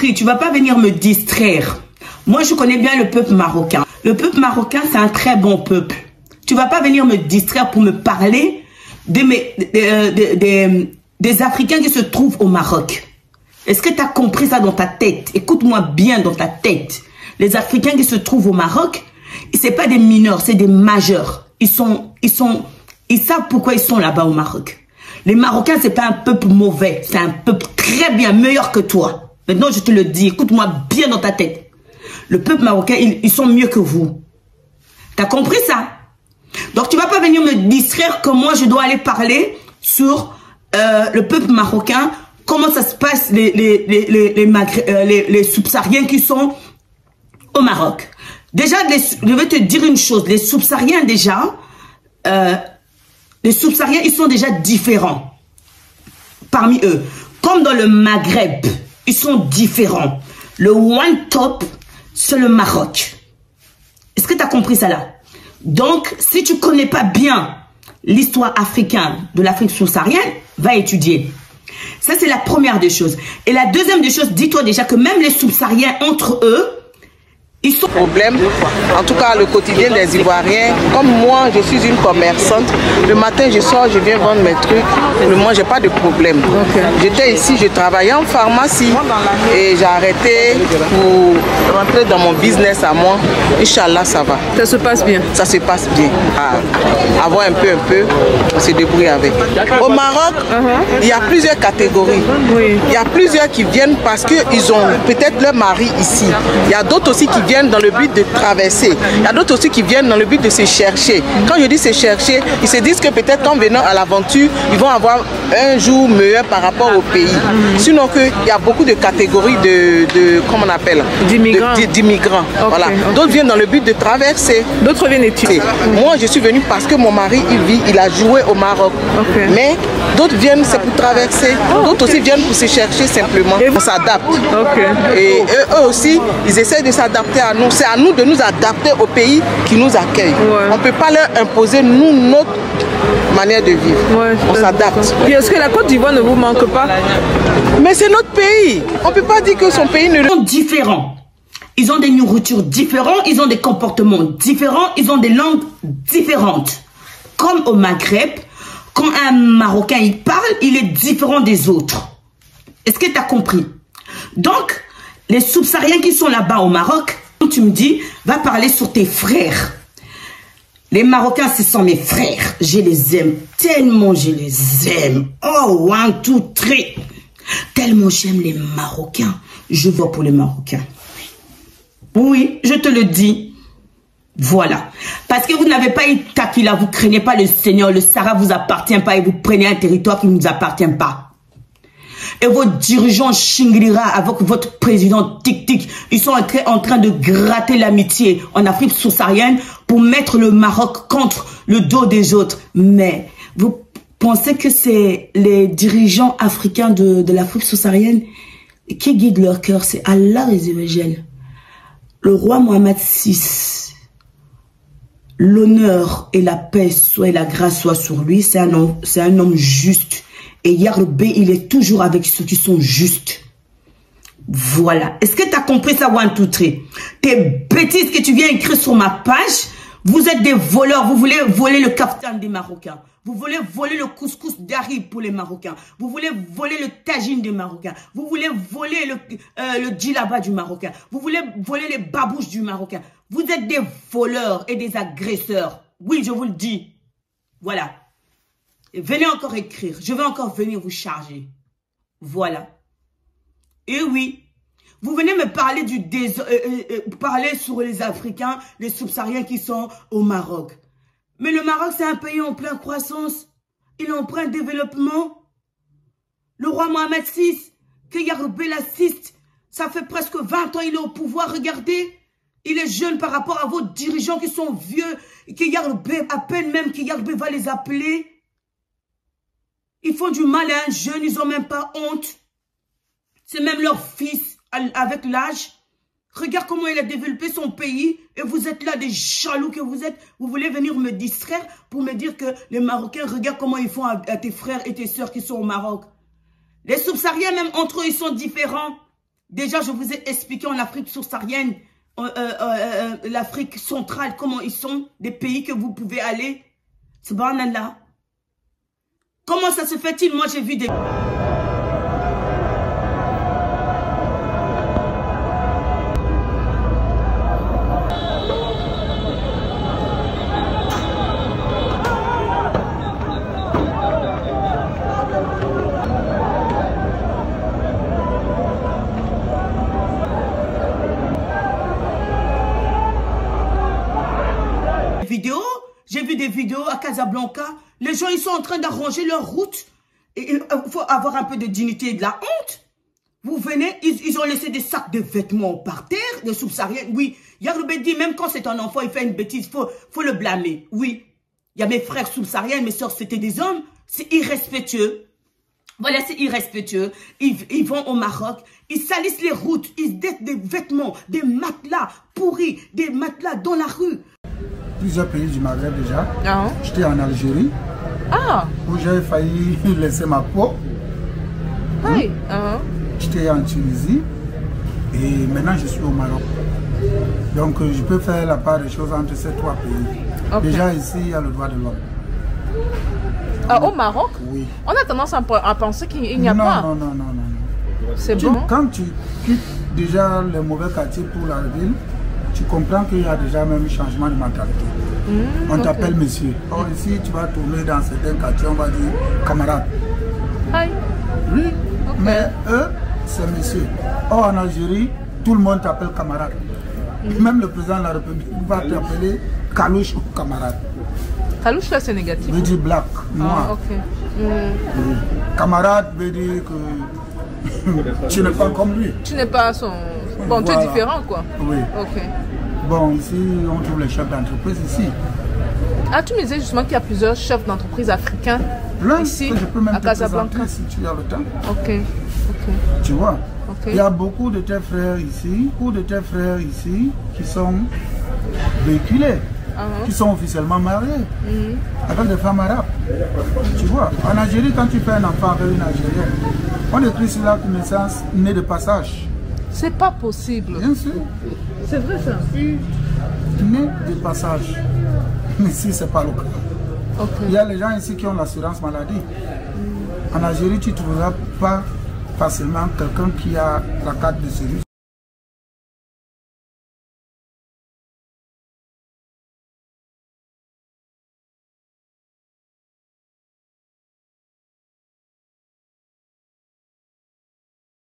Toutri, tu vas pas venir me distraire. Moi, je connais bien le peuple marocain. Le peuple marocain, c'est un très bon peuple. Tu vas pas venir me distraire pour me parler des Africains qui se trouvent au Maroc. Est-ce que tu as compris ça dans ta tête? Écoute-moi bien dans ta tête. Les Africains qui se trouvent au Maroc, c'est pas des mineurs, c'est des majeurs. Ils savent pourquoi ils sont là-bas au Maroc. Les Marocains, c'est pas un peuple mauvais. C'est un peuple très bien, meilleur que toi. Maintenant, je te le dis. Écoute-moi bien dans ta tête. Le peuple marocain, ils sont mieux que vous. T'as compris ça? Donc, tu vas pas venir me distraire que moi, je dois aller parler sur le peuple marocain. Comment ça se passe, les subsahariens qui sont au Maroc. Déjà, je vais te dire une chose. Les subsahariens, déjà, ils sont déjà différents parmi eux. Comme dans le Maghreb, ils sont différents. Le one top, c'est le Maroc. Est-ce que tu as compris ça là? Donc, si tu connais pas bien l'histoire africaine de l'Afrique subsaharienne, va étudier. Ça, c'est la première des choses. Et la deuxième des choses, dis-toi déjà que même les subsahariens entre eux, ils sont... Problème, en tout cas le quotidien des Ivoiriens, comme moi je suis une commerçante, le matin je sors, je viens vendre mes trucs, mais moi j'ai pas de problème. Okay. J'étais ici, je travaillais en pharmacie et j'ai arrêté pour rentrer dans mon business à moi. Inch'Allah, ça va. Ça se passe bien? Ça se passe bien. Avoir un peu, on se débrouille avec. Au Maroc, il y a plusieurs catégories. Oui. Il y a plusieurs qui viennent parce qu'ils ont peut-être leur mari ici. Il y a d'autres aussi qui viennent dans le but de traverser. Il y a d'autres aussi qui viennent dans le but de se chercher. Quand je dis se chercher, ils se disent que peut-être qu'en venant à l'aventure, ils vont avoir un jour meilleur par rapport au pays. Sinon il y a beaucoup de catégories comment on appelle? D'immigrants. Okay. Voilà. D'autres viennent dans le but de traverser. D'autres viennent étudier. Moi, je suis venue parce que mon mari, il a joué au Maroc. Okay. Mais d'autres viennent, c'est pour traverser. D'autres aussi viennent pour se chercher simplement. On s'adapte. Okay. Et eux aussi, ils essaient de s'adapter à nous. C'est à nous de nous adapter au pays qui nous accueille. Ouais. On ne peut pas leur imposer, nous, notre manière de vivre. Ouais, on s'adapte. Et est-ce que la Côte d'Ivoire ne vous manque pas? Mais c'est notre pays. On ne peut pas dire que son pays ne... Ils sont différents. Ils ont des nourritures différentes, ils ont des comportements différents, ils ont des langues différentes. Comme au Maghreb, quand un Marocain il parle, il est différent des autres. Est-ce que tu as compris? Donc, les subsahariens qui sont là-bas au Maroc, tu me dis, va parler sur tes frères. Les Marocains, ce sont mes frères. Je les aime tellement, je les aime. Oh, 1, 2, 3. Tellement j'aime les Marocains. Je vote pour les Marocains. Oui, je te le dis. Voilà. Parce que vous n'avez pas eu Takila, vous ne craignez pas le Seigneur. Le Sahara vous appartient pas et vous prenez un territoire qui ne nous appartient pas. Et vos dirigeants Chingrira avec votre président Tik-Tik, ils sont en train de gratter l'amitié en Afrique subsaharienne pour mettre le Maroc contre le dos des autres. Mais vous pensez que c'est les dirigeants africains de l'Afrique subsaharienne qui guident leur cœur? C'est Allah les évangèles. Le roi Mohamed VI, l'honneur et la paix et la grâce soient sur lui. C'est un homme juste. Et Yarbé, il est toujours avec ceux qui sont justes. Voilà. Est-ce que tu as compris ça, One, Two, Three? Tes bêtises que tu viens écrire sur ma page, vous êtes des voleurs. Vous voulez voler le kaftan des Marocains. Vous voulez voler le couscous d'Arib pour les Marocains. Vous voulez voler le tagine des Marocains. Vous voulez voler le djilaba du Marocain. Vous voulez voler les babouches du Marocain. Vous êtes des voleurs et des agresseurs. Oui, je vous le dis. Voilà. Et venez encore écrire. Je vais encore venir vous charger. Voilà. Et oui. Vous venez me parler parler sur les Africains, les subsahariens qui sont au Maroc. Mais le Maroc, c'est un pays en pleine croissance. Il est en plein développement. Le roi Mohamed VI, que Yarbé l'assiste, ça fait presque 20 ans il est au pouvoir. Regardez. Il est jeune par rapport à vos dirigeants qui sont vieux. Que Yarbé, à peine même que Yarbé va les appeler. Ils font du mal à un jeune, ils n'ont même pas honte. C'est même leur fils avec l'âge. Regarde comment il a développé son pays et vous êtes là, des jaloux que vous êtes. Vous voulez venir me distraire pour me dire que les Marocains, regarde comment ils font à tes frères et tes sœurs qui sont au Maroc. Les subsahariens, même entre eux, ils sont différents. Déjà, je vous ai expliqué en Afrique subsaharienne, l'Afrique centrale, comment ils sont, des pays que vous pouvez aller. Subhanallah. Comment ça se fait-il? Moi, j'ai vu des... J'ai vu des vidéos à Casablanca. Les gens, ils sont en train d'arranger leur route. Il faut avoir un peu de dignité et de la honte. Vous venez, ils ont laissé des sacs de vêtements par terre, des subsahariens. Oui, Yaroubé dit, même quand c'est un enfant, il fait une bêtise, faut le blâmer. Oui, il y a mes frères subsahariens, mes soeurs, c'était des hommes. C'est irrespectueux. Voilà, c'est irrespectueux. Ils vont au Maroc, ils salissent les routes, ils jettent des vêtements, des matelas pourris, des matelas dans la rue. Plusieurs pays du Maghreb déjà. J'étais en Algérie, où j'avais failli laisser ma peau. J'étais en Tunisie et maintenant je suis au Maroc. Donc je peux faire la part des choses entre ces trois pays. Déjà ici, il y a le droit de l'homme. Au Maroc? Oui. On a tendance à penser qu'il n'y a pas. Non. C'est bon. Quand tu quittes déjà les mauvais quartiers pour la ville, tu comprends qu'il y a déjà même un changement de mentalité. On t'appelle monsieur. Or ici, tu vas tourner dans certains quartiers, on va dire camarade. Oui, mais eux, c'est monsieur. Or en Algérie, tout le monde t'appelle camarade. Même le président de la République va t'appeler Kalouche ou camarade. Kalouche, là, c'est négatif. Veut dire black, noir. Camarade veut dire que tu n'es pas comme lui. Tu n'es pas son... Bon, tu es différent, quoi. Oui. Bon, ici, on trouve les chefs d'entreprise ici. Tu me disais justement qu'il y a plusieurs chefs d'entreprise africains ici, je peux même à Casablanca. Si tu as le temps. Tu vois, il y a beaucoup de tes frères ici, qui sont véhiculés, qui sont officiellement mariés avec des femmes arabes. Tu vois, en Algérie, quand tu fais un enfant avec une Algérienne, on écrit sur la naissance né de passage. C'est pas possible. Bien sûr. C'est vrai ça. Né de passage. Mais ici, c'est pas le cas. Il y a les gens ici qui ont l'assurance maladie. En Algérie, tu ne trouveras pas facilement quelqu'un qui a la carte de service.